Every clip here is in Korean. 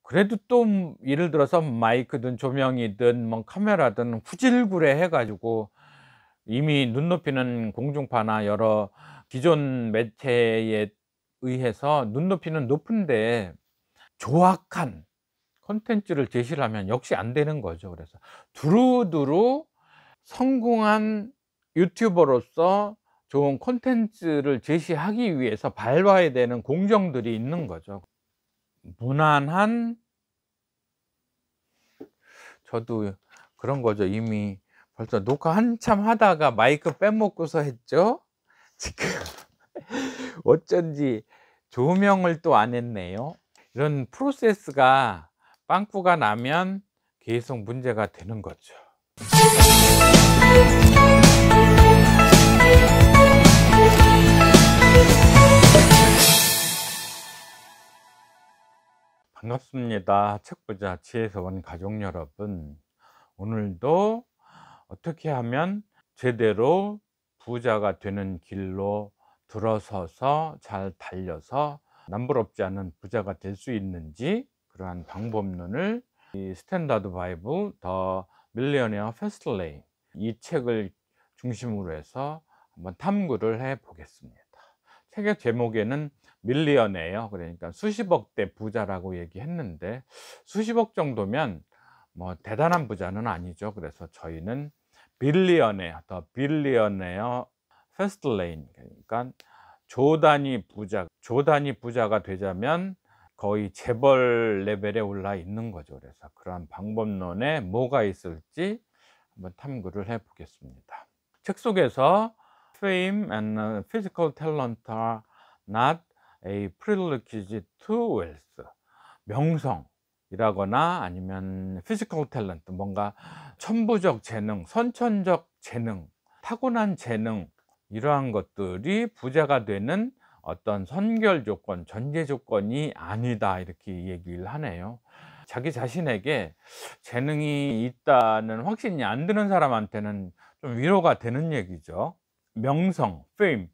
그래도 또 예를 들어서 마이크든 조명이든 뭐 카메라든 후질구레 해 가지고 이미 눈높이는 공중파나 여러 기존 매체에 의해서 눈높이는 높은데 조악한 콘텐츠를 제시를 하면 역시 안 되는 거죠. 그래서 두루두루 성공한 유튜버로서 좋은 콘텐츠를 제시하기 위해서 밟아야 되는 공정들이 있는 거죠. 무난한, 저도 그런 거죠. 이미 벌써 녹화 한참 하다가 마이크 빼먹고서 했죠. 지금 어쩐지 조명을 또 안 했네요. 이런 프로세스가 빵꾸가 나면 계속 문제가 되는 거죠. 반갑습니다. 책부자 지혜서 원 가족 여러분, 오늘도 어떻게 하면 제대로 부자가 되는 길로 들어서서 잘 달려서 남부럽지 않은 부자가 될 수 있는지, 그러한 방법론을 이 스탠다드 바이블 더 밀리어네어 패스트 레인, 이 책을 중심으로 해서 한번 탐구를 해 보겠습니다. 책의 제목에는 밀리어네어, 그러니까 수십억대 부자라고 얘기했는데, 수십억 정도면 뭐 대단한 부자는 아니죠. 그래서 저희는 빌리어네어, 더 빌리어네어 패스트 레인, 그러니까 조 단위 부자가 되자면 거의 재벌 레벨에 올라 있는 거죠. 그래서 그러한 방법론에 뭐가 있을지 한번 탐구를 해 보겠습니다. 책 속에서 Fame and physical talent are not a prerequisite to wealth, 명성이라거나 아니면 physical talent, 뭔가 천부적 재능, 선천적 재능, 타고난 재능, 이러한 것들이 부자가 되는 어떤 선결 조건, 전제 조건이 아니다, 이렇게 얘기를 하네요. 자기 자신에게 재능이 있다는 확신이 안 드는 사람한테는 좀 위로가 되는 얘기죠. 명성, fame,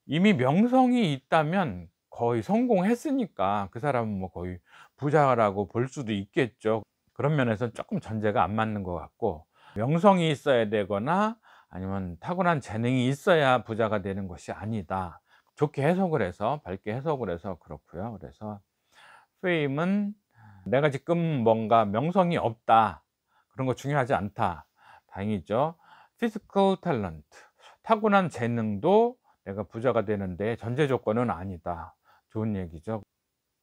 이미 명성이 있다면 거의 성공했으니까 그 사람은 뭐 거의 부자라고 볼 수도 있겠죠. 그런 면에서 조금 전제가 안 맞는 것 같고, 명성이 있어야 되거나 아니면 타고난 재능이 있어야 부자가 되는 것이 아니다, 좋게 해석을 해서, 밝게 해석을 해서 그렇고요. 그래서 fame은 내가 지금 뭔가 명성이 없다, 그런 거 중요하지 않다, 다행이죠. physical talent, 타고난 재능도 내가 부자가 되는데 전제 조건은 아니다, 좋은 얘기죠.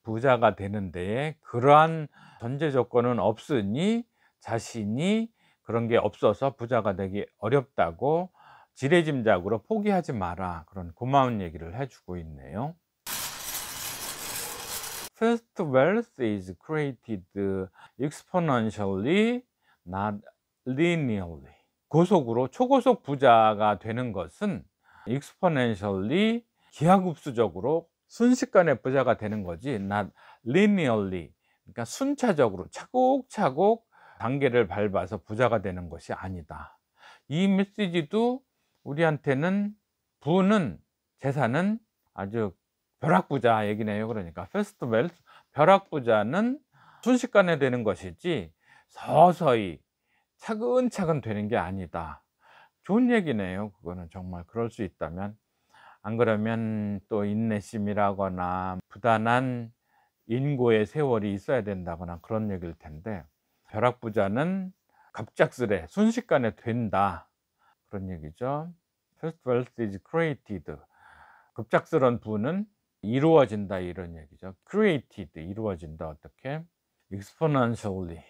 부자가 되는 데에 그러한 전제 조건은 없으니 자신이 그런 게 없어서 부자가 되기 어렵다고 지레짐작으로 포기하지 마라, 그런 고마운 얘기를 해주고 있네요. First wealth is created exponentially, not linearly. 고속으로 초고속 부자가 되는 것은 exponentially, 기하급수적으로 순식간에 부자가 되는 거지, not linearly, 그러니까 순차적으로 차곡차곡 단계를 밟아서 부자가 되는 것이 아니다. 이 메시지도 우리한테는, 부는, 재산은 아주 벼락부자 얘기네요. 그러니까 first wealth, 벼락부자는 순식간에 되는 것이지 서서히 차근차근 되는 게 아니다. 좋은 얘기네요. 그거는 정말 그럴 수 있다면. 안 그러면 또 인내심이라거나 부단한 인고의 세월이 있어야 된다거나 그런 얘기일 텐데, 벼락부자는 갑작스레 순식간에 된다, 그런 얘기죠. First wealth is created, 급작스런 부는 이루어진다, 이런 얘기죠. created, 이루어진다. 어떻게? exponentially,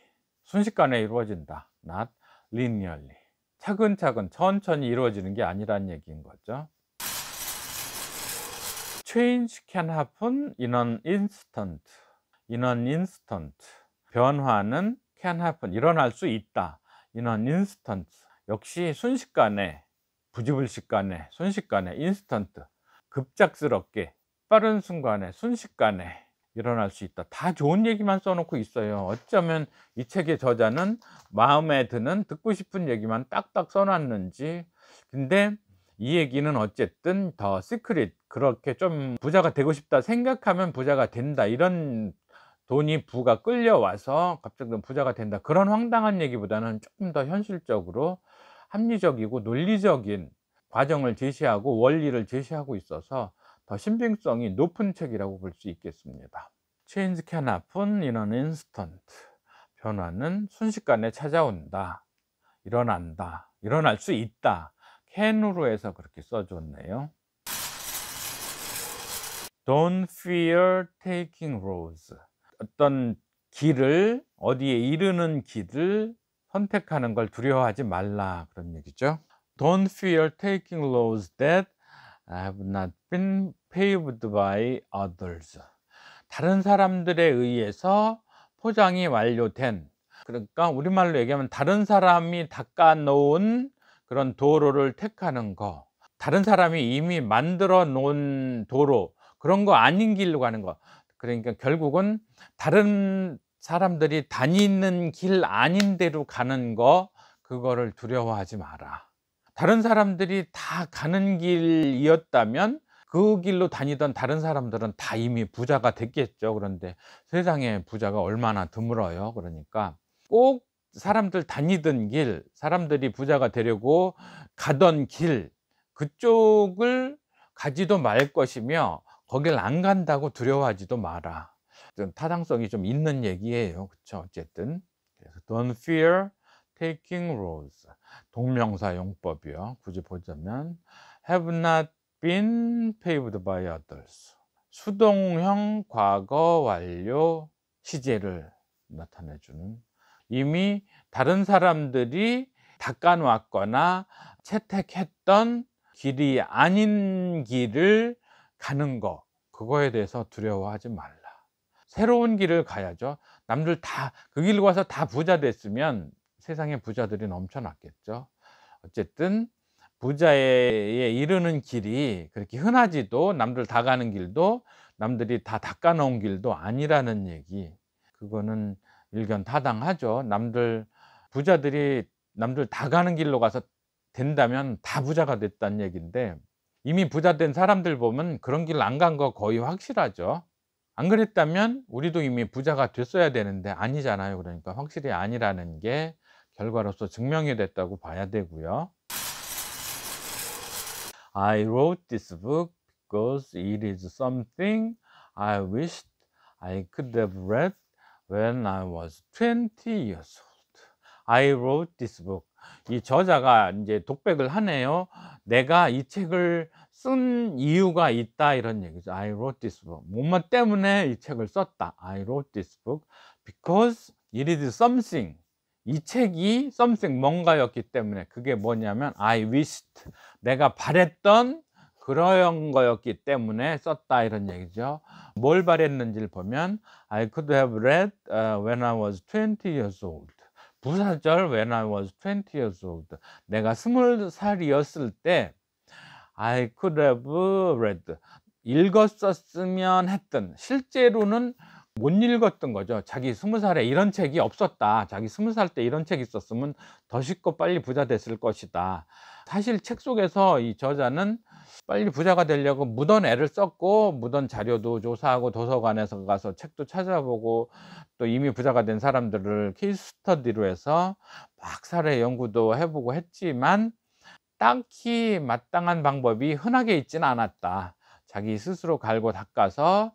순식간에 이루어진다, not linearly, 차근차근 천천히 이루어지는 게 아니란 얘기인 거죠. Change can happen in an instant. In an instant. 변화는 can happen, 일어날 수 있다. In an instant. 역시 순식간에, 부지불식간에, 순식간에, instant, 급작스럽게, 빠른 순간에, 순식간에 일어날 수 있다. 다 좋은 얘기만 써놓고 있어요. 어쩌면 이 책의 저자는 마음에 드는, 듣고 싶은 얘기만 딱딱 써놨는지. 근데 이 얘기는 어쨌든 더 시크릿, 그렇게 좀 부자가 되고 싶다 생각하면 부자가 된다, 이런 돈이 부가 끌려와서 갑자기 부자가 된다. 그런 황당한 얘기보다는 조금 더 현실적으로 합리적이고 논리적인 과정을 제시하고 원리를 제시하고 있어서 더 신빙성이 높은 책이라고 볼 수 있겠습니다. Change can happen in an instant. 변화는 순식간에 찾아온다. 일어난다. 일어날 수 있다. can으로 해서 그렇게 써줬네요. Don't fear taking roads. 어떤 길을, 어디에 이르는 길을 선택하는 걸 두려워하지 말라, 그런 얘기죠. Don't fear taking roads that have not been paved by others. 다른 사람들에 의해서 포장이 완료된, 그러니까 우리말로 얘기하면 다른 사람이 닦아 놓은 그런 도로를 택하는 거, 다른 사람이 이미 만들어 놓은 도로, 그런 거 아닌 길로 가는 거. 그러니까 결국은 다른 사람들이 다니는 길 아닌 데로 가는 거, 그거를 두려워하지 마라. 다른 사람들이 다 가는 길이었다면 그 길로 다니던 다른 사람들은 다 이미 부자가 됐겠죠. 그런데 세상에 부자가 얼마나 드물어요. 그러니까 꼭 사람들 다니던 길, 사람들이 부자가 되려고 가던 길, 그쪽을 가지도 말 것이며 거길 안 간다고 두려워하지도 마라. 좀 타당성이 좀 있는 얘기예요. 그렇죠? 어쨌든 그래서 don't fear taking roads. 동명사 용법이요. 굳이 보자면 have not been paved by others. 수동형 과거 완료 시제를 나타내주는, 이미 다른 사람들이 닦아 놓았거나 채택했던 길이 아닌 길을 가는 거, 그거에 대해서 두려워하지 말라. 새로운 길을 가야죠. 남들 다 그 길로 가서 다 부자 됐으면 세상에 부자들이 넘쳐났겠죠. 어쨌든 부자에 이르는 길이 그렇게 흔하지도, 남들 다 가는 길도, 남들이 다 닦아 놓은 길도 아니라는 얘기. 그거는 일견타당하죠. 부자들이 남들 다 가는 길로 가서 된다면 다 부자가 됐다는 얘기인데, 이미 부자 된 사람들 보면 그런 길 안 간 거 거의 확실하죠. 안 그랬다면 우리도 이미 부자가 됐어야 되는데 아니잖아요. 그러니까 확실히 아니라는 게 결과로서 증명이 됐다고 봐야 되고요. I wrote this book because it is something I wished I could have read when I was 20 years old. I wrote this book. 이 저자가 이제 독백을 하네요. 내가 이 책을 쓴 이유가 있다, 이런 얘기죠. I wrote this book. 뭐뭐 때문에 이 책을 썼다. I wrote this book because it is something. 이 책이 something, 뭔가였기 때문에. 그게 뭐냐면 I wished, 내가 바랬던 그런 거였기 때문에 썼다, 이런 얘기죠. 뭘 바랬는지를 보면 I could have read when I was 20 years old. 부사절 when I was 20 years old. 내가 20살이었을 때 I could have read, 읽었었으면 했던, 실제로는 못 읽었던 거죠. 자기 20살에 이런 책이 없었다. 자기 20살 때 이런 책이 있었으면 더 쉽고 빨리 부자 됐을 것이다. 사실 책 속에서 이 저자는 빨리 부자가 되려고 무던 애를 썼고, 무던 자료도 조사하고, 도서관에서 가서 책도 찾아보고, 또 이미 부자가 된 사람들을 케이스 스터디로 해서 막 사례 연구도 해보고 했지만 딱히 마땅한 방법이 흔하게 있지는 않았다. 자기 스스로 갈고 닦아서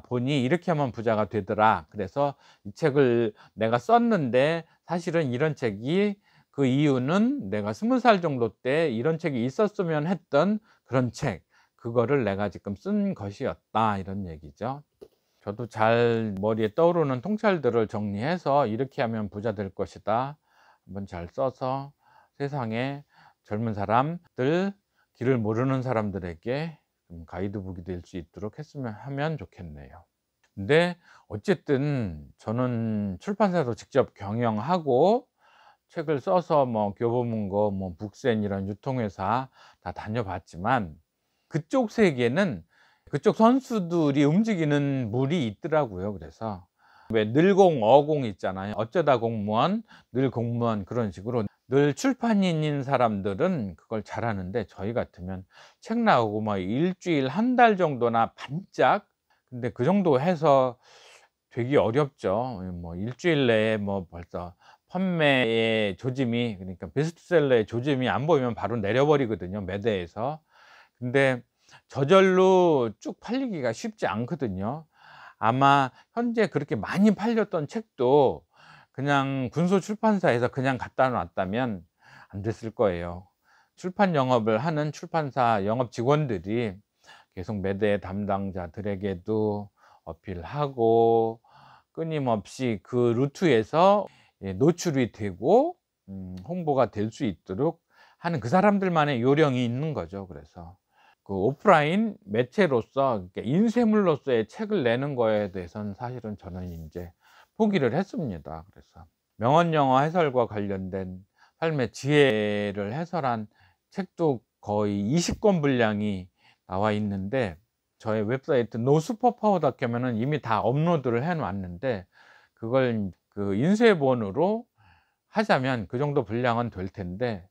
보니 이렇게 하면 부자가 되더라. 그래서 이 책을 내가 썼는데 사실은 이런 책이, 그 이유는 내가 20살 정도 때 이런 책이 있었으면 했던 그런 책, 그거를 내가 지금 쓴 것이었다, 이런 얘기죠. 저도 잘 머리에 떠오르는 통찰들을 정리해서 이렇게 하면 부자 될 것이다, 한번 잘 써서 세상에 젊은 사람들, 길을 모르는 사람들에게 가이드북이 될 수 있도록 하면 좋겠네요. 근데 어쨌든 저는 출판사도 직접 경영하고 책을 써서 뭐 교보문고, 뭐 북센 이런 유통회사 다 다녀봤지만 그쪽 세계는 그쪽 선수들이 움직이는 물이 있더라고요. 그래서 왜 늘공 어공 있잖아요. 어쩌다 공무원, 늘 공무원, 그런 식으로 늘 출판인인 사람들은 그걸 잘하는데, 저희 같으면 책 나오고 뭐 일주일 한 달 정도나 반짝, 근데 그 정도 해서 되기 어렵죠. 뭐 일주일 내에 뭐 벌써 판매의 조짐이, 그러니까 베스트셀러의 조짐이 안 보이면 바로 내려버리거든요, 매대에서. 근데 저절로 쭉 팔리기가 쉽지 않거든요. 아마 현재 그렇게 많이 팔렸던 책도 그냥 군소출판사에서 그냥 갖다 놨다면 안 됐을 거예요. 출판 영업을 하는 출판사 영업 직원들이 계속 매대 담당자들에게도 어필하고 끊임없이 그 루트에서 노출이 되고 홍보가 될 수 있도록 하는 그 사람들만의 요령이 있는 거죠. 그래서 그 오프라인 매체로서, 그러니까 인쇄물로서의 책을 내는 거에 대해서는 사실은 저는 인제 포기를 했습니다. 그래서 명언영어 해설과 관련된 삶의 지혜를 해설한 책도 거의 20권 분량이 나와 있는데, 저의 웹사이트 노슈퍼파워닷컴에는 이미 다 업로드를 해 놨는데, 그걸 그 인쇄본으로 하자면 그 정도 분량은 될 텐데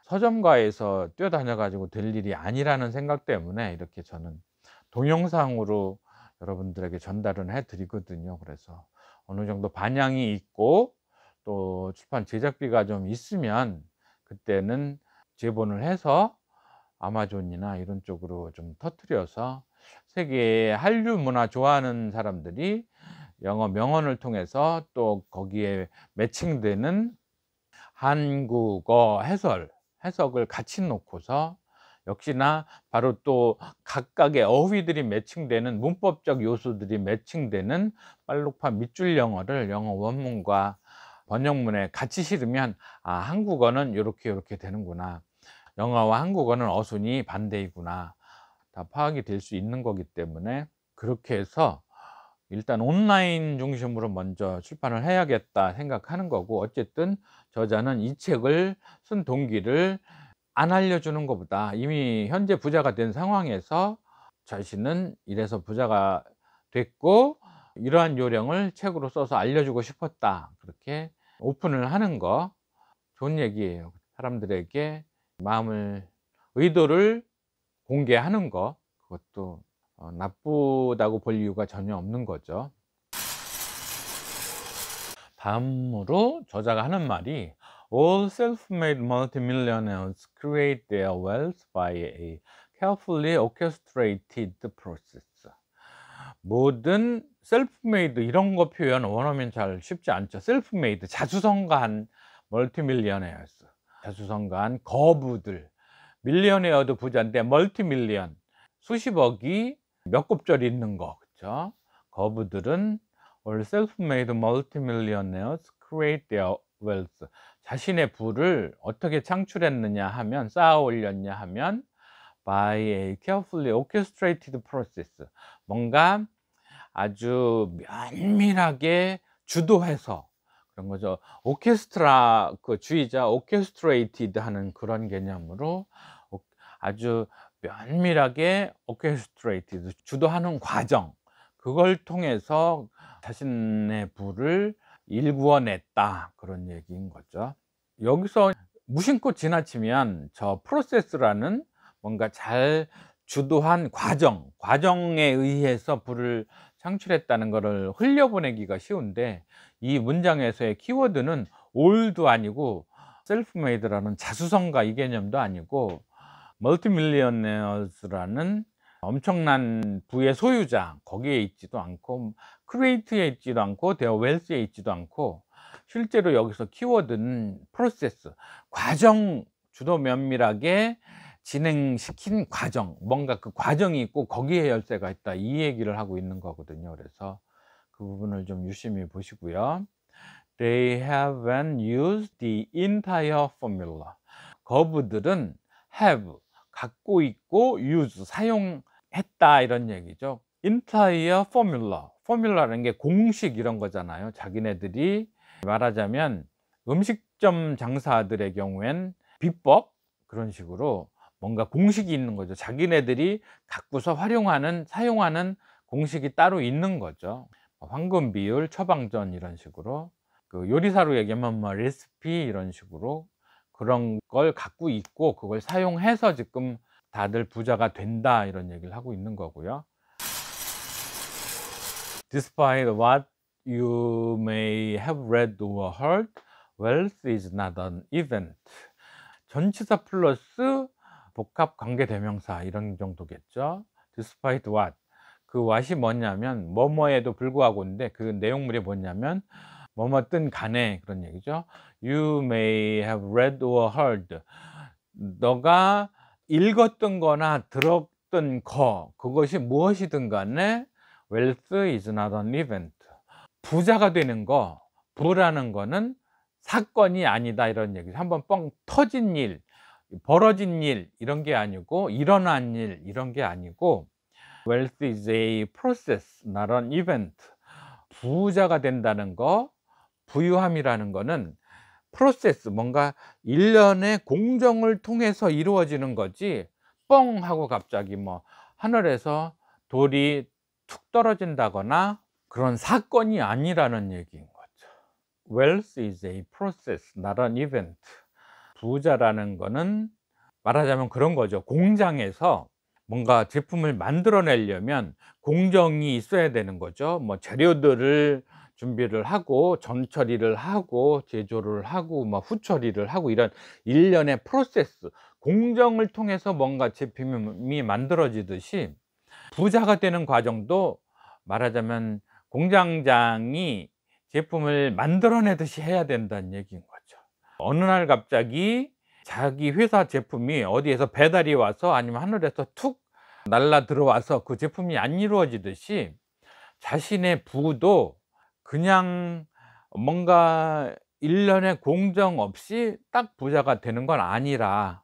서점가에서 뛰어다녀 가지고 될 일이 아니라는 생각 때문에 이렇게 저는 동영상으로 여러분들에게 전달은 해 드리거든요. 그래서 어느 정도 반향이 있고 또 출판 제작비가 좀 있으면 그때는 재본을 해서 아마존이나 이런 쪽으로 좀 터뜨려서 세계의 한류 문화 좋아하는 사람들이 영어 명언을 통해서 또 거기에 매칭되는 한국어 해석을 같이 놓고서, 역시나 바로 또 각각의 어휘들이 매칭되는, 문법적 요소들이 매칭되는 빨록파 밑줄 영어를 영어 원문과 번역문에 같이 실으면 한국어는 요렇게 요렇게 되는구나, 영어와 한국어는 어순이 반대이구나, 다 파악이 될 수 있는 거기 때문에 그렇게 해서 일단 온라인 중심으로 먼저 출판을 해야겠다 생각하는 거고, 어쨌든 저자는 이 책을 쓴 동기를 안 알려주는 것보다 이미 현재 부자가 된 상황에서 자신은 이래서 부자가 됐고 이러한 요령을 책으로 써서 알려주고 싶었다, 그렇게 오픈을 하는 거 좋은 얘기예요. 사람들에게 의도를 공개하는 거, 그것도 나쁘다고 볼 이유가 전혀 없는 거죠. 다음으로 저자가 하는 말이 All self-made multimillionaires create their wealth by a carefully orchestrated process. 모든 셀프메이드, 이런 거 표현 원어민 잘 쉽지 않죠. 셀프메이드, 자수성가한 멀티밀리어네어스, 자수성가한 거부들. 밀리어네어도 부자인데 멀티밀리언, 수십억이 몇 곱절이 있는 거, 그렇죠? 거부들은 All self-made multimillionaires create their wealth. 자신의 부를 어떻게 창출했느냐 하면, 쌓아 올렸냐 하면 by a carefully orchestrated process. 뭔가 아주 면밀하게 주도해서 그런 거죠. 오케스트라 그 주의자, 오케스트레이티드 하는 그런 개념으로 아주 면밀하게 오케스트레이티드, 주도하는 과정, 그걸 통해서 자신의 부를 일구어냈다, 그런 얘기인 거죠. 여기서 무심코 지나치면 저 프로세스라는 뭔가 잘 주도한 과정에 의해서 부를 창출했다는 것을 흘려보내기가 쉬운데, 이 문장에서의 키워드는 all도 아니고 셀프메이드라는 자수성가 이 개념도 아니고 멀티밀리어네어스라는 엄청난 부의 소유자, 거기에 있지도 않고 크리에이트에 있지도 않고 데어 웰스에 있지도 않고, 실제로 여기서 키워드는 프로세스, 과정, 주도 면밀하게 진행시킨 과정, 뭔가 그 과정이 있고 거기에 열쇠가 있다, 이 얘기를 하고 있는 거거든요. 그래서 그 부분을 좀 유심히 보시고요. They haven't used the entire formula. 거부들은 have, 갖고 있고, use, 사용했다, 이런 얘기죠. entire formula, formula라는 게 공식 이런 거잖아요. 자기네들이 말하자면 음식점 장사들의 경우엔 비법, 그런 식으로 뭔가 공식이 있는 거죠. 자기네들이 갖고서 사용하는 공식이 따로 있는 거죠. 황금 비율, 처방전, 이런 식으로. 그 요리사로 얘기하면 뭐 레시피, 이런 식으로 그런 걸 갖고 있고 그걸 사용해서 지금 다들 부자가 된다, 이런 얘기를 하고 있는 거고요. Despite what You may have read or heard, wealth is not an event. 전치사 플러스 복합 관계대명사 이런 정도겠죠. despite what. 그 what이 뭐냐면 뭐뭐에도 불구하고인데 그 내용물이 뭐냐면 뭐뭐든 간에 그런 얘기죠. You may have read or heard. 너가 읽었던 거나 들었던 거, 그것이 무엇이든 간에 wealth is not an event. 부자가 되는 거, 부라는 거는 사건이 아니다 이런 얘기죠. 한번 뻥 터진 일, 벌어진 일 이런 게 아니고 일어난 일 이런 게 아니고 wealth is a process, not an event. 부자가 된다는 거, 부유함이라는 거는 프로세스, 뭔가 일련의 공정을 통해서 이루어지는 거지 뻥 하고 갑자기 뭐 하늘에서 돌이 툭 떨어진다거나 그런 사건이 아니라는 얘기인 거죠. Wealth is a process, not an event. 부자라는 거는 말하자면 그런 거죠. 공장에서 뭔가 제품을 만들어내려면 공정이 있어야 되는 거죠. 뭐 재료들을 준비를 하고 전처리를 하고 제조를 하고 뭐 후처리를 하고 이런 일련의 프로세스, 공정을 통해서 뭔가 제품이 만들어지듯이 부자가 되는 과정도 말하자면 공장장이 제품을 만들어내듯이 해야 된다는 얘기인 거죠. 어느 날 갑자기 자기 회사 제품이 어디에서 배달이 와서 아니면 하늘에서 툭 날라 들어와서 그 제품이 안 이루어지듯이 자신의 부도 그냥 뭔가 일련의 공정 없이 딱 부자가 되는 건 아니라,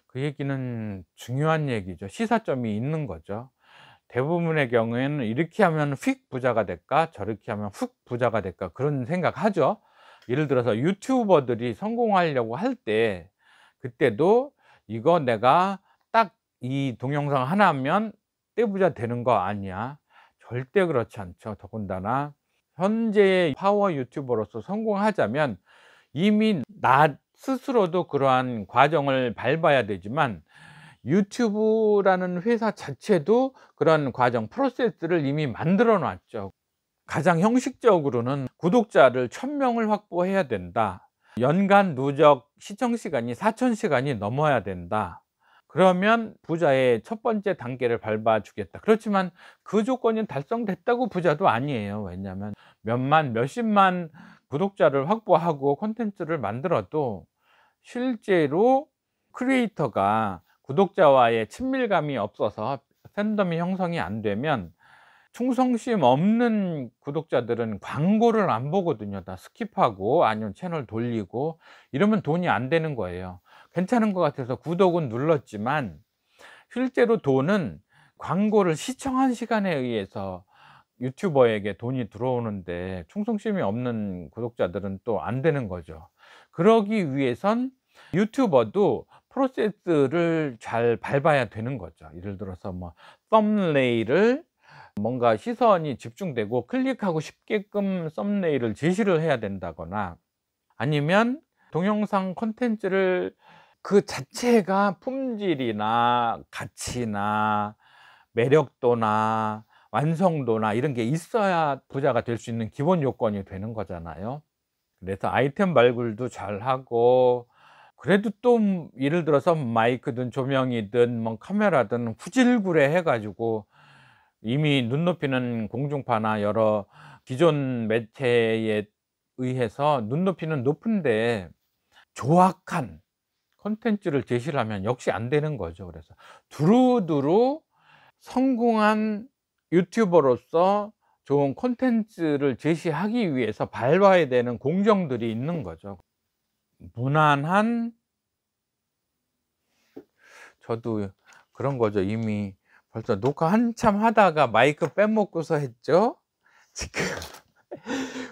그 얘기는 중요한 얘기죠. 시사점이 있는 거죠. 대부분의 경우에는 이렇게 하면 휙 부자가 될까, 저렇게 하면 훅 부자가 될까, 그런 생각하죠. 예를 들어서 유튜버들이 성공하려고 할 때 그때도 이거 내가 딱 이 동영상 하나 하면 떼부자 되는 거 아니야. 절대 그렇지 않죠. 더군다나 현재의 파워 유튜버로서 성공하자면 이미 나 스스로도 그러한 과정을 밟아야 되지만 유튜브라는 회사 자체도 그런 과정, 프로세스를 이미 만들어 놨죠. 가장 형식적으로는 구독자를 1000명을 확보해야 된다. 연간 누적 시청 시간이 4000시간이 넘어야 된다. 그러면 부자의 첫 번째 단계를 밟아 주겠다. 그렇지만 그 조건이 달성됐다고 부자도 아니에요. 왜냐하면 몇만 몇십만 구독자를 확보하고 콘텐츠를 만들어도 실제로 크리에이터가 구독자와의 친밀감이 없어서 팬덤이 형성이 안 되면 충성심 없는 구독자들은 광고를 안 보거든요. 다 스킵하고 아니면 채널 돌리고 이러면 돈이 안 되는 거예요. 괜찮은 것 같아서 구독은 눌렀지만 실제로 돈은 광고를 시청한 시간에 의해서 유튜버에게 돈이 들어오는데 충성심이 없는 구독자들은 또 안 되는 거죠. 그러기 위해선 유튜버도 프로세스를 잘 밟아야 되는 거죠. 예를 들어서 뭐 썸네일을 뭔가 시선이 집중되고 클릭하고 싶게끔 썸네일을 제시를 해야 된다거나, 아니면 동영상 콘텐츠를 그 자체가 품질이나 가치나 매력도나 완성도나 이런 게 있어야 부자가 될 수 있는 기본 요건이 되는 거잖아요. 그래서 아이템 발굴도 잘하고, 그래도 또 예를 들어서 마이크든 조명이든 뭐 카메라든 후질구레 해 가지고 이미 눈높이는 공중파나 여러 기존 매체에 의해서 눈높이는 높은데 조악한 콘텐츠를 제시를 하면 역시 안 되는 거죠. 그래서 두루두루 성공한 유튜버로서 좋은 콘텐츠를 제시하기 위해서 밟아야 되는 공정들이 있는 거죠. 무난한, 저도 그런 거죠. 이미 벌써 녹화 한참 하다가 마이크 빼먹고서 했죠. 지금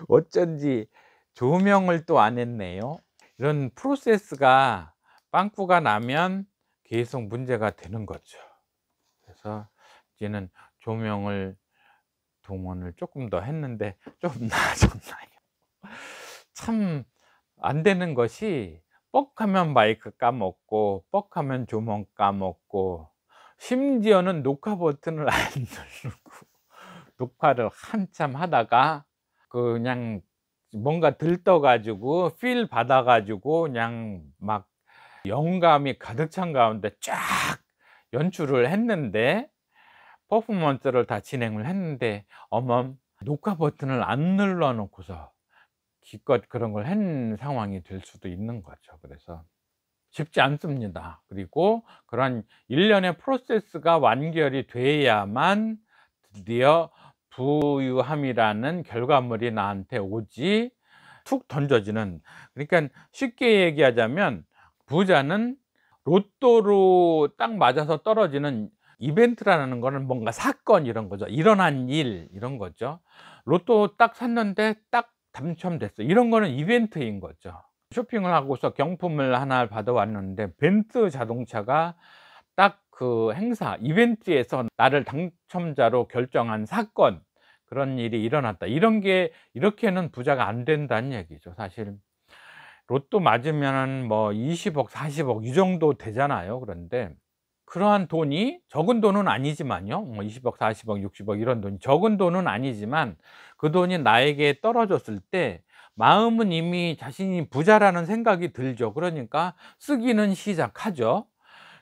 어쩐지 조명을 또 안 했네요. 이런 프로세스가 빵꾸가 나면 계속 문제가 되는 거죠. 그래서 이제는 조명을 동원을 조금 더 했는데 좀 나아졌나요? 참 안 되는 것이, 뻑하면 마이크 까먹고 뻑하면 조명 까먹고 심지어는 녹화 버튼을 안 누르고 녹화를 한참 하다가 그냥 뭔가 들떠 가지고 필 받아 가지고 그냥 막 영감이 가득 찬 가운데 쫙 연출을 했는데, 퍼포먼스를 다 진행을 했는데 어멈 녹화 버튼을 안 눌러 놓고서 기껏 그런 걸 한 상황이 될 수도 있는 거죠. 그래서 쉽지 않습니다. 그리고 그런 일련의 프로세스가 완결이 돼야만 드디어 부유함이라는 결과물이 나한테 오지, 툭 던져지는. 그러니까 쉽게 얘기하자면 부자는 로또로 딱 맞아서 떨어지는 이벤트라는 거는 뭔가 사건 이런 거죠. 일어난 일 이런 거죠. 로또 딱 샀는데 딱 당첨됐어, 이런 거는 이벤트인 거죠. 쇼핑을 하고서 경품을 하나 받아왔는데 벤츠 자동차가 딱 그 행사 이벤트에서 나를 당첨자로 결정한 사건, 그런 일이 일어났다. 이런 게 이렇게는 부자가 안 된다는 얘기죠. 사실 로또 맞으면은 뭐 20억 40억 이 정도 되잖아요. 그런데 그러한 돈이 적은 돈은 아니지만요, 뭐 20억 40억 60억 이런 돈이 적은 돈은 아니지만 그 돈이 나에게 떨어졌을 때 마음은 이미 자신이 부자라는 생각이 들죠. 그러니까 쓰기는 시작하죠.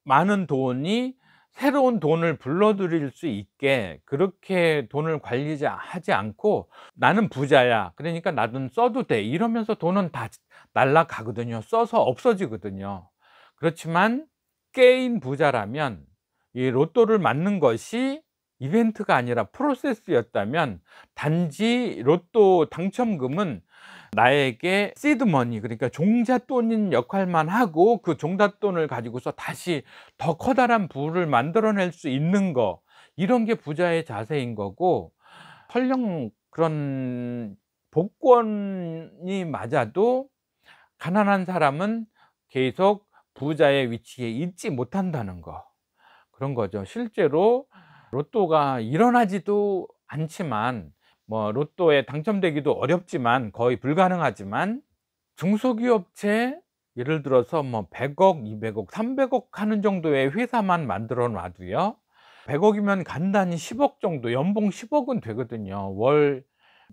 많은 돈이 새로운 돈을 불러들일 수 있게 그렇게 돈을 하지 않고 '나는 부자야. 그러니까 나는 써도 돼.' 이러면서 돈은 다 날아가거든요. 써서 없어지거든요. 그렇지만 깨인 부자라면 이 로또를 맞는 것이 이벤트가 아니라 프로세스였다면, 단지 로또 당첨금은 나에게 시드 머니, 그러니까 종잣돈인 역할만 하고 그 종잣돈을 가지고서 다시 더 커다란 부를 만들어낼 수 있는 거, 이런 게 부자의 자세인 거고, 설령 그런 복권이 맞아도 가난한 사람은 계속 부자의 위치에 있지 못한다는 거, 그런 거죠. 실제로 로또가 일어나지도 않지만, 뭐 로또에 당첨되기도 어렵지만 거의 불가능하지만, 중소기업체 예를 들어서 뭐 100억 200억 300억 하는 정도의 회사만 만들어 놔도요, 100억 이면 간단히 10억 정도, 연봉 10억은 되거든요. 월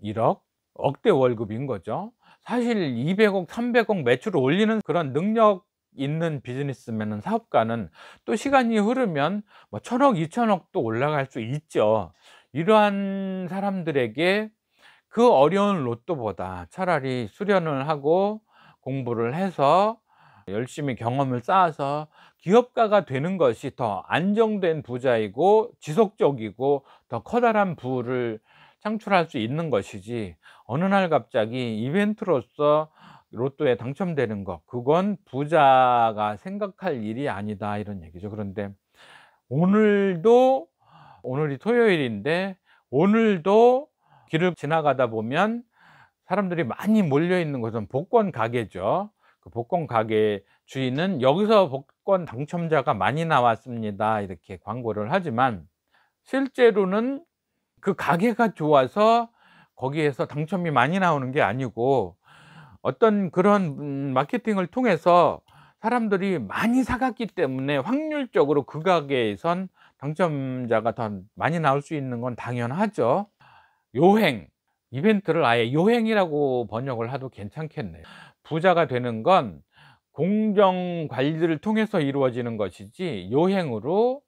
1억, 억대 월급인 거죠. 사실 200억 300억 매출을 올리는 그런 능력 있는 비즈니스맨은, 사업가는 또 시간이 흐르면 뭐 1000억 2000억도 올라갈 수 있죠. 이러한 사람들에게 그 어려운 로또보다 차라리 수련을 하고 공부를 해서 열심히 경험을 쌓아서 기업가가 되는 것이 더 안정된 부자이고 지속적이고 더 커다란 부를 창출할 수 있는 것이지, 어느 날 갑자기 이벤트로서 로또에 당첨되는 것, 그건 부자가 생각할 일이 아니다, 이런 얘기죠. 그런데 오늘도, 오늘이 토요일인데 오늘도 길을 지나가다 보면 사람들이 많이 몰려 있는 곳은 복권 가게죠. 그 복권 가게 주인은 "여기서 복권 당첨자가 많이 나왔습니다." 이렇게 광고를 하지만, 실제로는 그 가게가 좋아서 거기에서 당첨이 많이 나오는 게 아니고, 어떤 그런 마케팅을 통해서 사람들이 많이 사 갔기 때문에 확률적으로 그 가게에선 당첨자가 더 많이 나올 수 있는 건 당연하죠. 요행, 이벤트를 아예 요행이라고 번역을 해도 괜찮겠네요. 부자가 되는 건 공정 관리를 통해서 이루어지는 것이지 요행으로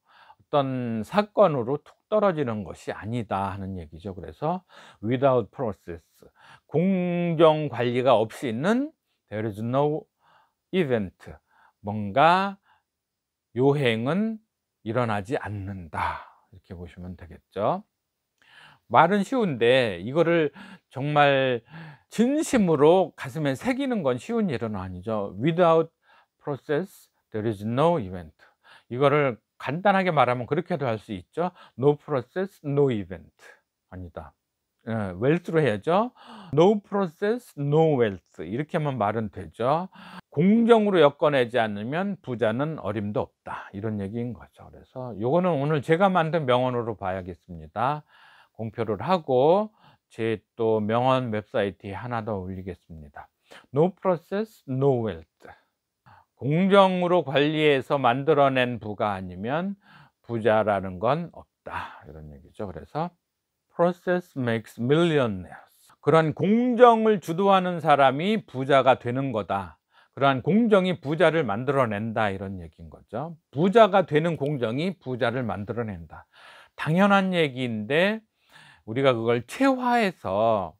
어떤 사건으로 툭 떨어지는 것이 아니다 하는 얘기죠. 그래서 without process, 공정 관리가 없이는 there is no event, 뭔가 요행은 일어나지 않는다, 이렇게 보시면 되겠죠. 말은 쉬운데 이거를 정말 진심으로 가슴에 새기는 건 쉬운 일은 아니죠. Without process, there is no event. 이거를 간단하게 말하면 그렇게도 할 수 있죠. No process, no event. 아니다. wealth로 해야죠. No process, no wealth. 이렇게만 말은 되죠. 공정으로 엮어내지 않으면 부자는 어림도 없다, 이런 얘기인 거죠. 그래서 요거는 오늘 제가 만든 명언으로 봐야겠습니다. 공표를 하고 제 또 명언 웹사이트에 하나 더 올리겠습니다. No process, no wealth. 공정으로 관리해서 만들어낸 부가 아니면 부자라는 건 없다, 이런 얘기죠. 그래서 process makes millionaires. 그러한 공정을 주도하는 사람이 부자가 되는 거다. 그러한 공정이 부자를 만들어낸다, 이런 얘기인 거죠. 부자가 되는 공정이 부자를 만들어낸다. 당연한 얘기인데 우리가 그걸 체화해서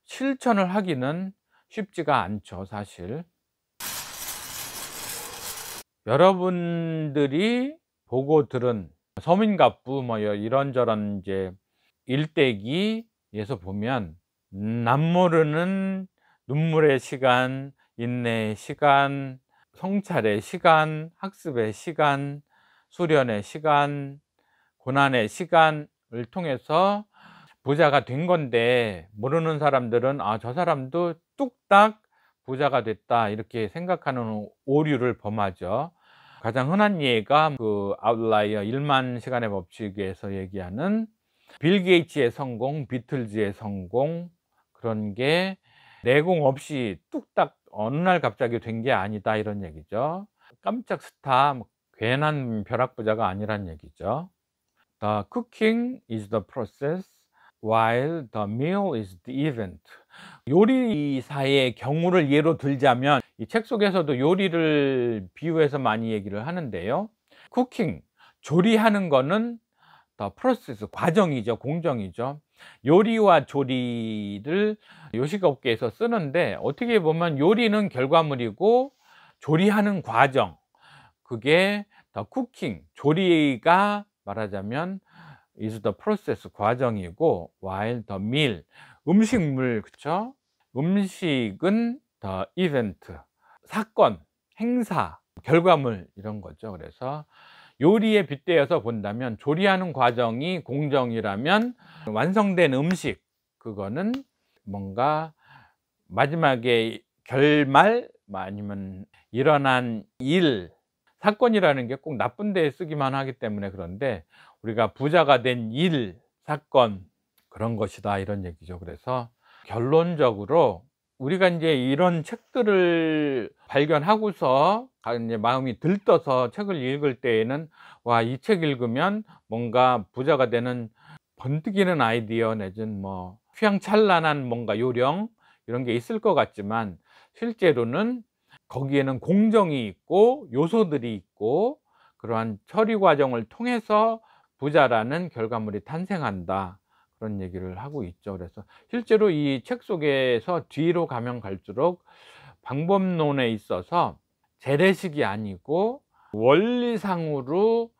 실천을 하기는 쉽지가 않죠, 사실. 여러분들이 보고 들은 서민갑부 뭐 이런저런 이제 일대기에서 보면 남모르는 눈물의 시간, 인내의 시간, 성찰의 시간, 학습의 시간, 수련의 시간, 고난의 시간을 통해서 부자가 된 건데, 모르는 사람들은 아, 저 사람도 뚝딱 부자가 됐다, 이렇게 생각하는 오류를 범하죠. 가장 흔한 예가 그 아웃라이어 1만 시간의 법칙에서 얘기하는 빌 게이츠의 성공, 비틀즈의 성공, 그런 게 내공 없이 뚝딱 어느 날 갑자기 된 게 아니다, 이런 얘기죠. 깜짝 스타, 괜한 벼락부자가 아니란 얘기죠. The cooking is the process while the meal is the event. 요리사의 경우를 예로 들자면, 이 책 속에서도 요리를 비유해서 많이 얘기를 하는데요. 쿠킹, 조리하는 거는 the process, 과정이죠, 공정이죠. 요리와 조리를 요식업계에서 쓰는데, 어떻게 보면 요리는 결과물이고 조리하는 과정, 그게 the cooking, 조리가 말하자면 is the process, 과정이고, while the meal, 음식물, 그쵸? 음식은 the event, 사건, 행사, 결과물, 이런 거죠. 그래서 요리에 빗대어서 본다면 조리하는 과정이 공정이라면 완성된 음식, 그거는 뭔가 마지막에 결말, 아니면 일어난 일, 사건이라는 게 꼭 나쁜 데에 쓰기만 하기 때문에 그런데, 우리가 부자가 된 일, 사건, 그런 것이다, 이런 얘기죠. 그래서 결론적으로 우리가 이제 이런 책들을 발견하고서 이제 마음이 들떠서 책을 읽을 때에는, 와, 이 책 읽으면 뭔가 부자가 되는 번뜩이는 아이디어, 내지는 뭐 휘황찬란한 뭔가 요령, 이런 게 있을 것 같지만, 실제로는 거기에는 공정이 있고 요소들이 있고, 그러한 처리 과정을 통해서 부자라는 결과물이 탄생한다, 그런 얘기를 하고 있죠. 그래서 실제로 이 책 속에서 뒤로 가면 갈수록 방법론에 있어서 재래식이 아니고 원리상으로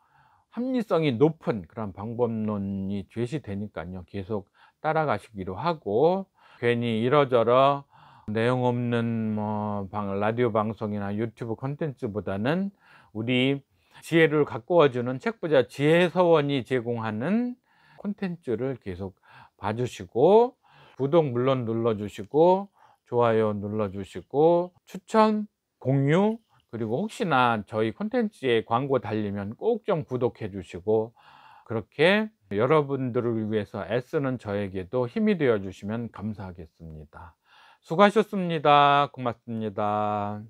합리성이 높은 그런 방법론이 제시되니까요, 계속 따라가시기로 하고, 괜히 이러저러 내용 없는 뭐 라디오 방송이나 유튜브 콘텐츠보다는 우리 지혜를 가꾸어주는 책부자 지혜서원이 제공하는 콘텐츠를 계속 봐주시고, 구독 물론 눌러주시고, 좋아요 눌러주시고, 추천, 공유, 그리고 혹시나 저희 콘텐츠에 광고 달리면 꼭 좀 구독해 주시고, 그렇게 여러분들을 위해서 애쓰는 저에게도 힘이 되어 주시면 감사하겠습니다. 수고하셨습니다. 고맙습니다.